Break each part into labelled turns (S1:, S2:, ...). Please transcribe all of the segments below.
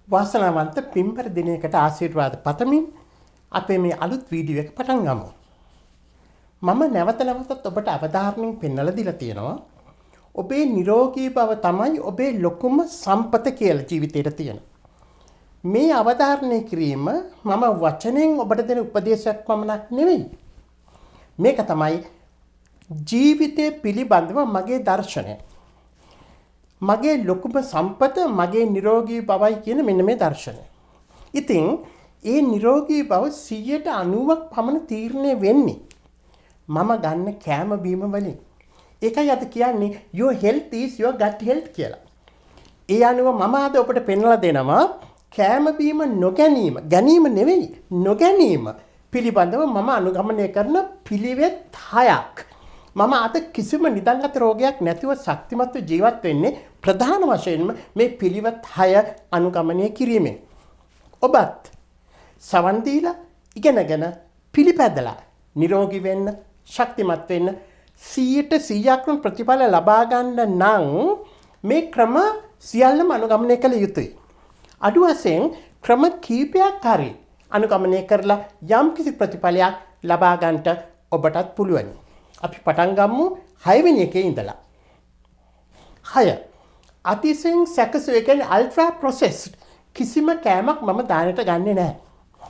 S1: වාසනාවන්ත පින්බර දිනයකට ආශිර්වාද පතමින් අපේ මේ අලුත් වීඩියෝ එක පටන් ගමු. මම නැවත නැවතත් ඔබට අවධාරණයෙන් පෙන්වලා දීලා තියෙනවා. ඔබේ නිරෝගී බව තමයි ඔබේ ලොකුම සම්පත කියලා ජීවිතේට තියෙන. මේ අවධාරණය කිරීම මම වචනෙන් ඔබට දෙන උපදේශයක් පමණක් නෙවෙයි. මේක තමයි ජීවිතය පිළිබඳව මගේ දර්ශනය. මගේ ලොකුම සම්පත මගේ නිරෝගී බවයි කියන මෙන්න මේ දර්ශනය. ඉතින් ඒ නිරෝගී බව 90%ක් පමණ තීරණය වෙන්නේ මම ගන්න කෑම බීම වලින්. ඒකයි අද කියන්නේ your health is your gut health කියලා. ඒ අනුව මම අද ඔබට පෙන්වලා දෙනවා කෑම බීම නොගැනීම, ගැනීම නෙවෙයි නොගැනීම පිළිබඳව මම අනුගමනය කරන පිළිවෙත් 6ක්. මම අද කිසිම නිදන්ගත රෝගයක් නැතිව ශක්තිමත්ව ජීවත් වෙන්නේ ප්‍රධාන වශයෙන්ම මේ පිළිවෙත් 6 අනුගමනය කිරීමෙන්. ඔබත් සවන් දීලා ඉගෙනගෙන පිළිපැදලා නිරෝගී වෙන්න, ශක්තිමත් වෙන්න 100%ක්ම ප්‍රතිඵල ලබා ගන්න නම් මේ ක්‍රම සියල්ලම අනුගමනය කළ යුතුයි. අඩු වශයෙන් ක්‍රම කීපයක් හරි අනුගමනය කරලා යම් කිසි ප්‍රතිඵලයක් ලබා ගන්නට ඔබටත් පුළුවන්. අපි පටන් ගමු 6 වෙනි එකේ ඉඳලා. 6. අතිශයින් සැකසු ඒ කියන්නේ අල්ට්‍රා ප්‍රොසෙස්ඩ් කිසිම කෑමක් මම දානට ගන්නෙ නැහැ.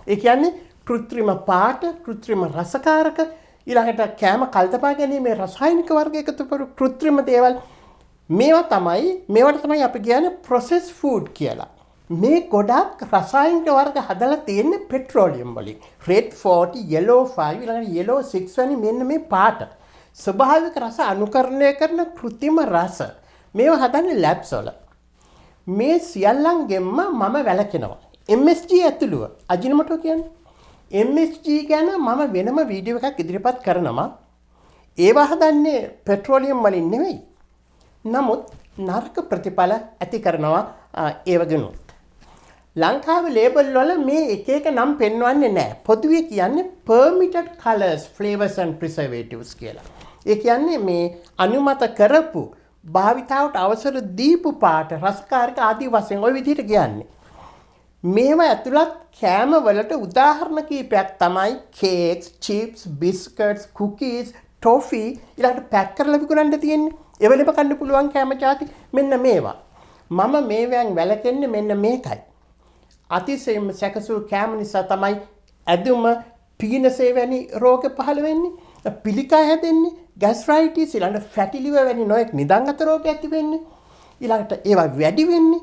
S1: ඒ කියන්නේ කෘත්‍රිම පාට, කෘත්‍රිම රසකාරක, ඊළඟට කෑම කල්තපා ගැනීමේ රසායනික වර්ග එකතු කරු කෘත්‍රිම දේවල් මේවට තමයි අපි කියන්නේ ප්‍රොසෙස් ෆුඩ් කියලා. මේ ගොඩක් රසායනික වර්ග හදලා තියෙන්නේ පෙට්‍රෝලියම් වලින්. රෙඩ් 40, yellow 5, ඊළඟට yellow 6 වැනි මෙන්න මේ පාට. ස්වභාවික රස අනුකරණය කරන කෘත්‍රිම රස. මේවා හදන්නේ ලැබ්ස් වල. මේ සියල්ලංගෙන්ම මම වැළකෙනවා. MSG ඇතුළුව අජිනමොටෝ කියන්නේ. MSG ගැන මම වෙනම වීඩියෝ එකක් ඉදිරිපත් කරනවා. ඒවා හදන්නේ පෙට්‍රෝලියම් වලින් නෙවෙයි. නමුත් නරක ප්‍රතිඵල ඇති කරනවා ඒවගෙනුත්. ලංකාවේ ලේබල් වල මේ එක එක නම් පෙන්වන්නේ නැහැ. පොදුවේ කියන්නේ permitted colors, flavors and preservatives කියලා. ඒ කියන්නේ මේ අනුමත කරපු භාවිතාවට අවසර දීපු පාට, රසකාරක ආදී වශයෙන් ওই විදිහට කියන්නේ. මේවා ඇතුළත් කෑම වලට උදාහරණ කීපයක් තමයි cakes, chips, biscuits, cookies, toffee ඊළඟට පැක් කරලා විකුණන්න තියෙන්නේ. ඒවලම කන්න පුළුවන් කෑම જાති මෙන්න මේවා. මම මේවෙන් වැළකෙන්නේ මෙන්න මේකයි. අතිශයින්ම සැකසූ කෑම නිසා තමයි ඇදුම, පීනසේ වැනි රෝග පහළ වෙන්නේ, පිළිකා හැදෙන්නේ, ગેස්ට්‍රයිටිස් ඊළඟට ෆැටි ලිවර් වැනි නොයෙක් නිදන්ගත රෝග ඇති වෙන්නේ. ඊළඟට ඒවා වැඩි වෙන්නේ,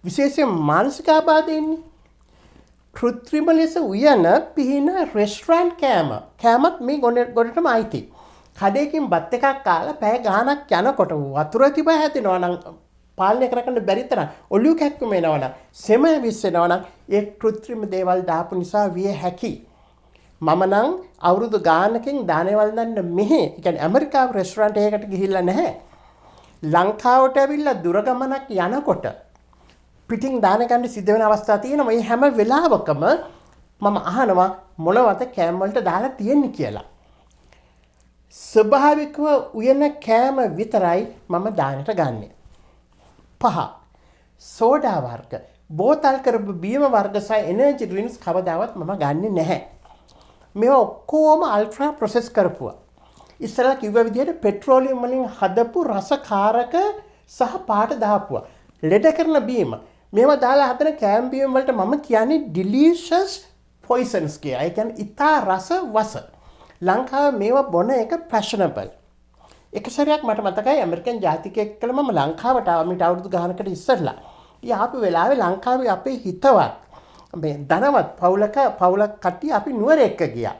S1: විශේෂයෙන් මානසික ආබාධ එන්නේ. කෘත්‍රිම ලෙස උයන පිහින රෙස්ටොරන්ට් කෑමත් මේ ගොඩටම අයිති. කඩේකින් බත් එකක් කාලා පැය ගාණක් යනකොට වතුර තිබ හැදෙනවා නම් පාලනය කරගන්න බැරි තරම් ඔලිව් කැක්කුම එනවා නම් සෙම විශ්සෙනවා නම් ඒ කෘත්‍රිම දේවල් දාපු නිසා විය හැකි. මම නම් අවුරුදු ගානකින් දානේවල් දන්න මෙහෙ, ඒ කියන්නේ ඇමරිකාව රෙස්ටොරන්ට් එකකට ගිහිල්ලා නැහැ. ලංකාවට ඇවිල්ලා දුර ගමනක් යනකොට පිටින් දාන ගන්න සිද්ධ වෙන අවස්ථා තියෙනවා. මේ හැම වෙලාවකම මම අහනවා මොනවද කෑම වලට දාලා තියෙන්නේ කියලා. ස්වභාවිකව උයන කෑම විතරයි මම දානට ගන්නෙ. 5. සෝඩා වර්ග, බෝතල් කරපු බීම වර්ග සහ එනර්ජි ඩ්‍රින්ක්ස් කවදාවත් මම ගන්නෙ නැහැ. මේවා ඔක්කොම අල්ට්‍රා ප්‍රොසෙස් කරපුවා. ඉස්සරලා කිව්ව විදිහට පෙට්‍රෝලියම් වලින් හදපු රසකාරක සහ පාට දාපුවා. ලෙඩ කරන බීම. මේවා දාලා හදන කෑම බීම වලට මම කියන්නේ delicious poisons කියලා. ඒ කියන්නේ ඉතා රස වස. ලංකාවේ මේවා බොන එක fashionable. එක සැරයක් මට මතකයි ඇමරිකන් ජාතිකයෙක් කළ මම ලංකාවට ආව මිට අවුරුදු ගානකට ඉස්සරලා. ආපු වෙලාවේ ලංකාවේ අපේ හිතවත් මේ ධනවත් පවුලක් කට්ටිය අපි නුවර එක්ක ගියා.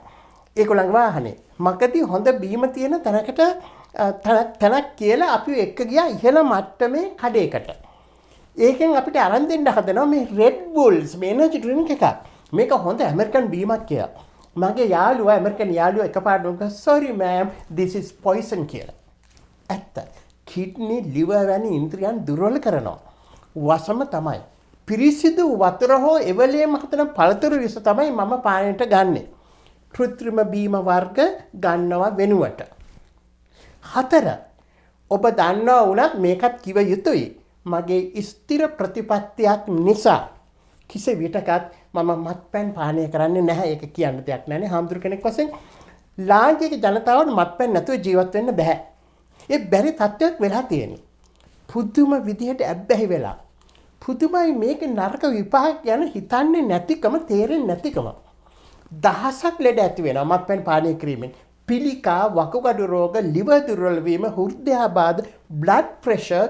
S1: ඒගොල්ලන්ගේ වාහනේ. මගදී හොඳ බීම තියෙන තැනක් කියලා අපි එක්ක ගියා ඉහළ මට්ටමේ කඩේකට. ඒකෙන් අපිට අරන් දෙන්න හදනවා මේ Red Bulls මේ එනර්ජි ඩ්‍රින්ක් එකක්. මේක හොඳ ඇමරිකන් බීමක් කියලා. මගේ යාළුවා ඇමරිකන් යාළුවා එකපාරට උග sorry ma'am this is poison කියලා. ඇත්ත. කිඩ්නි, liver වැනි ඉන්ද්‍රියන් දුර්වල කරනවා. වසම තමයි. පිරිසිදු වතුර හෝ එවලේම හදන පළතුරු විස තමයි මම පානයට ගන්නෙ. කෘත්‍රිම බීම වර්ග ගන්නවා වෙනුවට. 4. ඔබ දන්නවා වුණත් මේකත් කිව යුතුයි. මගේ ස්ථිර ප්‍රතිපත්තියක් නිසා කිසි විටකත් මම මත්පැන් පානය කරන්නේ නැහැ. ඒක කියන්න දෙයක් නැහැ. හාමුදුරු කෙනෙක් වශයෙන් ලාංකික ජනතාවට මත්පැන් නැතුව ජීවත් වෙන්න බෑ. ඒ බැරි තත්ත්වයක් වෙලා තියෙනවා. පුදුම විදිහට ඇබ්බැහි වෙලා. පුදුමයි මේක නරක විපාක ගැන හිතන්නේ නැතිකම, තේරෙන්නේ නැතිකම. දහසක් ලෙඩ ඇති වෙනවා මත්පැන් පානය කිරීමෙන්. පිළිකා, වකුගඩු රෝග, liver දුර්වල වීම, හෘදයාබාධ, blood pressure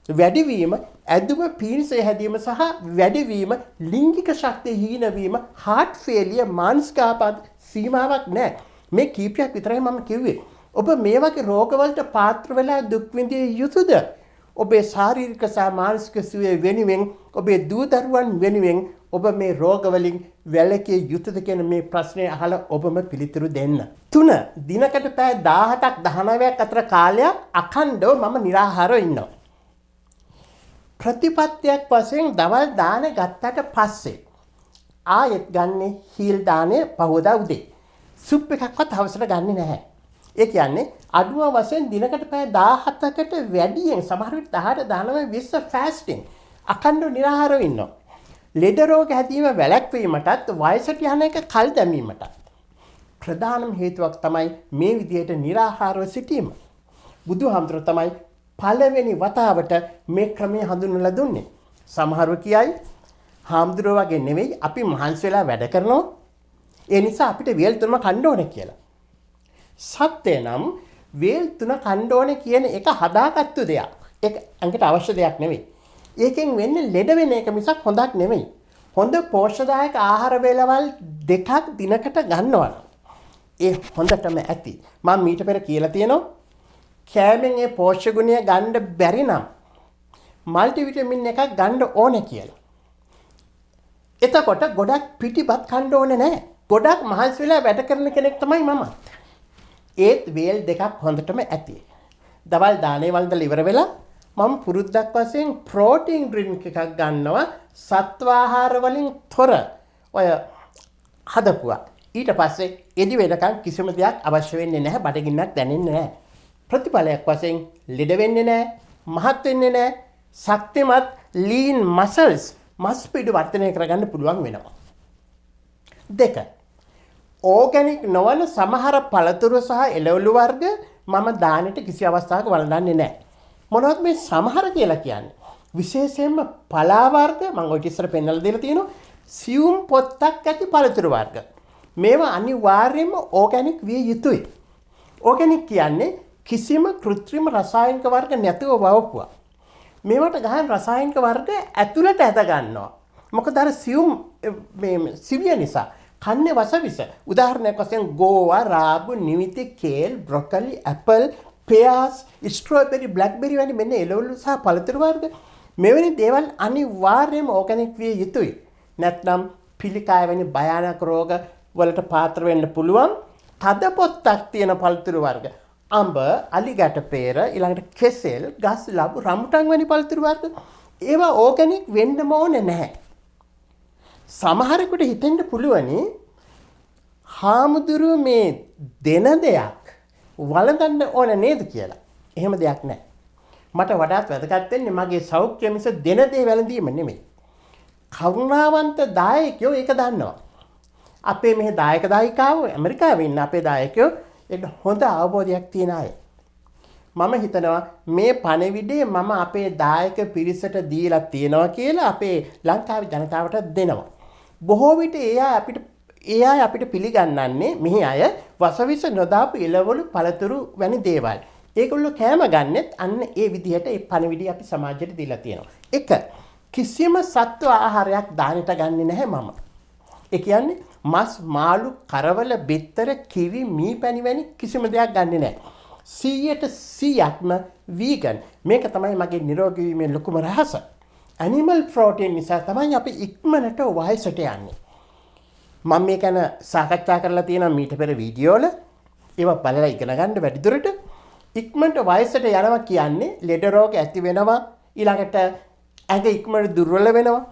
S1: වැඩිවීම, ඇදුම පීරිස හැදීම සහ වැඩිවීම, ලිංගික ශක්තිය හීන වීම, heart failure, මානසික ආපත් සීමාවක් නැහැ. මේ කීපයක් විතරයි මම කිව්වේ. ඔබ මේ වගේ රෝගවලට පාත්‍ර වෙලා දුක් විඳිය යුතුද? ඔබේ ශාරීරික සහ මානසික සුවය වෙනුවෙන්, ඔබේ දූ දරුවන් වෙනුවෙන් ඔබ මේ රෝගවලින් වැළකී යුතුද කියන මේ ප්‍රශ්නේ අහලා ඔබම පිළිතුරු දෙන්න. 3. දිනකට පැය 17ක් 19ක් අතර කාලයක් අඛණ්ඩව මම निराහාරව ඉන්නවා. ප්‍රතිපත්තියක් වශයෙන් දවල් දාන ගත්තට පස්සේ ආයෙත් ගන්නේ හීල් දාණය පහවදා උදේ. සුප් එකක්වත් හවසට ගන්නෙ නැහැ. ඒ කියන්නේ අඩුම වශයෙන් දිනකට පැය 17කට වැඩියෙන් සමහර විට 18 19 20 ෆාස්ටිං අඛණ්ඩව निराහාරව ඉන්නවා. ලෙඩ රෝග හැදීම වැළැක්වීමටත් වයසට යන එක කල් දැමීමටත් ප්‍රධානම හේතුවක් තමයි මේ විදිහට निराහාරව සිටීම. බුදුහාමුදුරුවෝ තමයි පළවෙනි වතාවට මේ ක්‍රමය හඳුන්වලා දුන්නේ. සමහරව කියයි හාමුදුරුවෝ වගේ නෙවෙයි අපි මහන්සි වෙලා වැඩ කරනවා. ඒ නිසා අපිට වේල් තුනම කන්න ඕනේ කියලා. සත්‍ය නම් වේල් තුන කන්න ඕනේ කියන එක හදාගත්තු දෙයක්. ඒක අංගට අවශ්‍ය දෙයක් නෙවෙයි. ඒකෙන් වෙන්නේ ලෙඩ වෙන එක මිසක් හොඳක් නෙවෙයි. හොඳ පෝෂ්‍යදායක ආහාර වේලවල් දෙකක් දිනකට ගන්නවා. ඒ හොඳටම ඇති. මම මීට පෙර කියලා තියෙනවා කෑමෙන් ඒ පෝෂ්‍ය ගුණය ගන්න බැරි නම් මල්ටි විටමින් එකක් ගන්න ඕනේ කියලා. එතකොට ගොඩක් පිටිපත් කන්න ඕනේ නැහැ. ගොඩක් මහන්සි වෙලා වැඩ කරන කෙනෙක් තමයි මම. ඒත් වේල් දෙකක් හොඳටම ඇති. දවල් දානේ වන්දල ඉවර වෙලා මම පුරුද්දක් වශයෙන් ප්‍රෝටීන් ඩ්‍රින්ක් එකක් ගන්නවා සත්වාහාර වලින් තොර ඔය හදපුවා. ඊට පස්සේ එදි වෙනකන් කිසිම දෙයක් අවශ්‍ය වෙන්නේ නැහැ, බඩගින්නක් දැනෙන්නේ නැහැ. ප්‍රතිඵලයක් වශයෙන් ලෙඩ වෙන්නේ නැහැ, මහත් වෙන්නේ නැහැ, ශක්තිමත් ලීන් මසල්ස් මස් පිඩු වර්ධනය කරගන්න පුළුවන් වෙනවා. 2. ඕගැනික් නොවන සමහර පළතුරු සහ එළවලු වර්ග මම දානෙට කිසි අවස්ථාවක වළඳන්නේ නැහැ. මොනවද මේ සමහර කියලා කියන්නේ? විශේෂයෙන්ම පලා වර්ග මම ඔය ඉස්සර පෙන්නලා දෙලා තියෙනවා. සියුම් පොත්තක් ඇති පළතුරු වර්ග. මේවා අනිවාර්යයෙන්ම ඕගැනික් විය යුතුයි. ඕගැනික් කියන්නේ කිසිම කෘත්‍රිම රසායනික වර්ග නැතුව වවපුවා. මේවට ගහන රසායනික වර්ග ඇතුළට ඇද ගන්නවා. මොකද අර සියුම් මේ සිවිය නිසා කන්නේ වසවිස. උදාහරණයක් වශයෙන් ගෝවා, රාබු, නිවිති, කේල්, බ්‍රොකලි, ඇපල්, pears, ස්ට්‍රෝබෙරි, බ්ලැක්බෙරි වැනි මෙන්න එළවලු සහ පළතුරු වර්ග මෙවැනි දේවල් අනිවාර්යයෙන්ම ඕගැනික් විය යුතුයි. නැත්නම් පිළිකාය වැනි භයානක රෝග වලට පාත්‍ර වෙන්න පුළුවන්. තද පොත්තක් තියෙන පළතුරු වර්ග අඹ, අලිගැට pear, ඊළඟට කෙසෙල්, ගස් ලබු, රම්බුටන් වැනි පළතුරු වර්ග ඒවා ඕගැනික් වෙන්නම ඕනේ නැහැ. සමහරෙකුට හිතෙන්න පුළුවනි හාමුදුරුවෝ මේ දෙන දෙයක් වළඳන්න ඕන නේද කියලා. එහෙම දෙයක් නැහැ. මට වඩාත් වැදගත් වෙන්නේ මගේ සෞඛ්‍ය මිස දෙන දේ වැළඳීම නෙමෙයි. කරුණාවන්ත දායකයෝ ඒක දන්නවා. අපේ මෙහි දායක දායිකාවෝ ඇමරිකාවේ ඉන්න අපේ දායකයෝ ඒක හොඳ අවබෝධයක් තියෙන අය. මම හිතනවා මේ පණිවිඩය මම අපේ දායක පිරිසට දීලා තියෙනවා කියලා අපේ ලංකාවේ ජනතාවට දෙනවා. බොහෝ විට ඒ අය අපිට පිළිගන්නන්නේ මෙහි අය වසවිස නොදාපු එළවලු පළතුරු වැනි දේවල්. ඒගොල්ලෝ කෑම ගන්නෙත් අන්න ඒ විදිහට ඒ පණිවිඩය අපි සමාජයට දීලා තියෙනවා. 1. කිසිම සත්ව ආහාරයක් දානෙට ගන්නෙ නැහැ මම. ඒ කියන්නේ මස්, මාළු, කරවල, බෙත්තර, කිරි, මී පැණි වැනි කිසිම දෙයක් ගන්නෙ නැහැ. 100%ක්ම වීගන්. මේක තමයි මගේ නිරෝගී වීමේ ලොකුම රහස. ඇනිමල් ප්‍රෝටීන් නිසා තමයි අපි ඉක්මනට වයසට යන්නේ. මම මේක ගැන සාකච්ඡා කරලා තියෙනවා මීට පෙර වීඩියෝ වල. ඒවා බලලා ඉගෙන ගන්න වැඩිදුරට ඉක්මනට වයසට යනවා කියන්නේ ලෙඩ රෝග ඇති වෙනවා, ඊළඟට ඇඟ ඉක්මනට දුර්වල වෙනවා.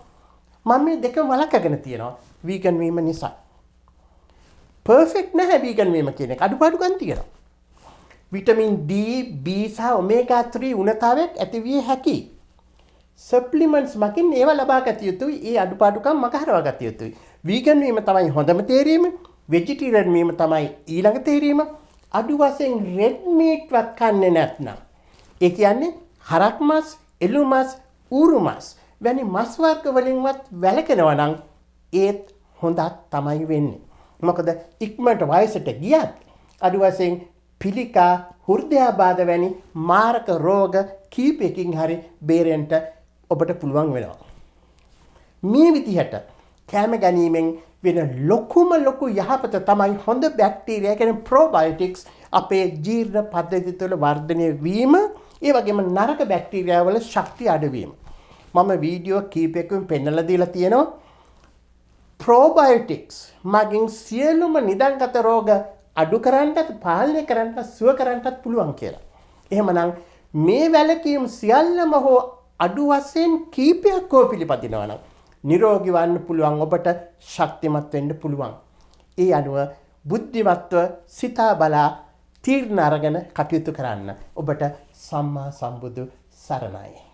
S1: මම මේ දෙකම වළක්වගෙන තියෙනවා වීගන් වීම නිසා. පර්ෆෙක්ට් නැහැ වීගන් වීම කියන එක. අඩුපාඩුකම් තියෙනවා. විටමින් D, B සහ ඔමේගා 3 උණතාවයක් ඇති විය හැකියි. සප්ලිමන්ට්ස් මකින් ඒවා ලබා ගත යුතුයි. ඒ අඩුපාඩුකම් මගහරවා ගත යුතුයි. වීගන් වීම තමයි හොඳම තේරීම. වෙජිටේරියන් වීම තමයි ඊළඟ තේරීම. අඩු වශයෙන් රෙඩ් මීට් වත් කන්නේ නැත්නම්. ඒ කියන්නේ හරක් මස්, එළු මස්, ඌරු මස් වැනි මස් වර්ග වලින්වත් වැළකෙනවා නම් ඒත් හොඳක් තමයි වෙන්නේ. මොකද ඉක්මනට වයසට ගියත් අඩු වශයෙන් පිළිකා, හෘදයාබාධ වැනි මාරක රෝග කීපයකින් හරි බේරෙන්න ඔබට පුළුවන් වෙනවා. මේ විදිහට කැම ගැනීමෙන් වෙන ලොකු යහපත තමයි හොඳ බැක්ටීරියා කියන්නේ ප්‍රොබයොටික්ස් අපේ ජීර්ණ පද්ධතිය තුළ වර්ධනය වීම, ඒ වගේම නරක බැක්ටීරියා වල ශක්තිය අඩුවීම. මම වීඩියෝ කීපයකින් පෙන්නලා දීලා තියෙනවා ප්‍රොබයොටික්ස් මගින් සියලුම නිදන්ගත රෝග අඩු කරන්නත්, පාලනය කරන්නත්, සුව කරන්නත් පුළුවන් කියලා. එහෙමනම් මේ වැලකීම් සියල්ලම හෝ අඩු වශයෙන් කීපයක් හෝ පිළිපදිනවා නම් නිරෝගී වන්න පුළුවන්, ඔබට ශක්තිමත් වෙන්න පුළුවන්. ඒ අනුව බුද්ධිමත්ව සිතා බලා තීරණ අරගෙන කටයුතු කරන්න. ඔබට සම්මා සම්බුදු සරණයි.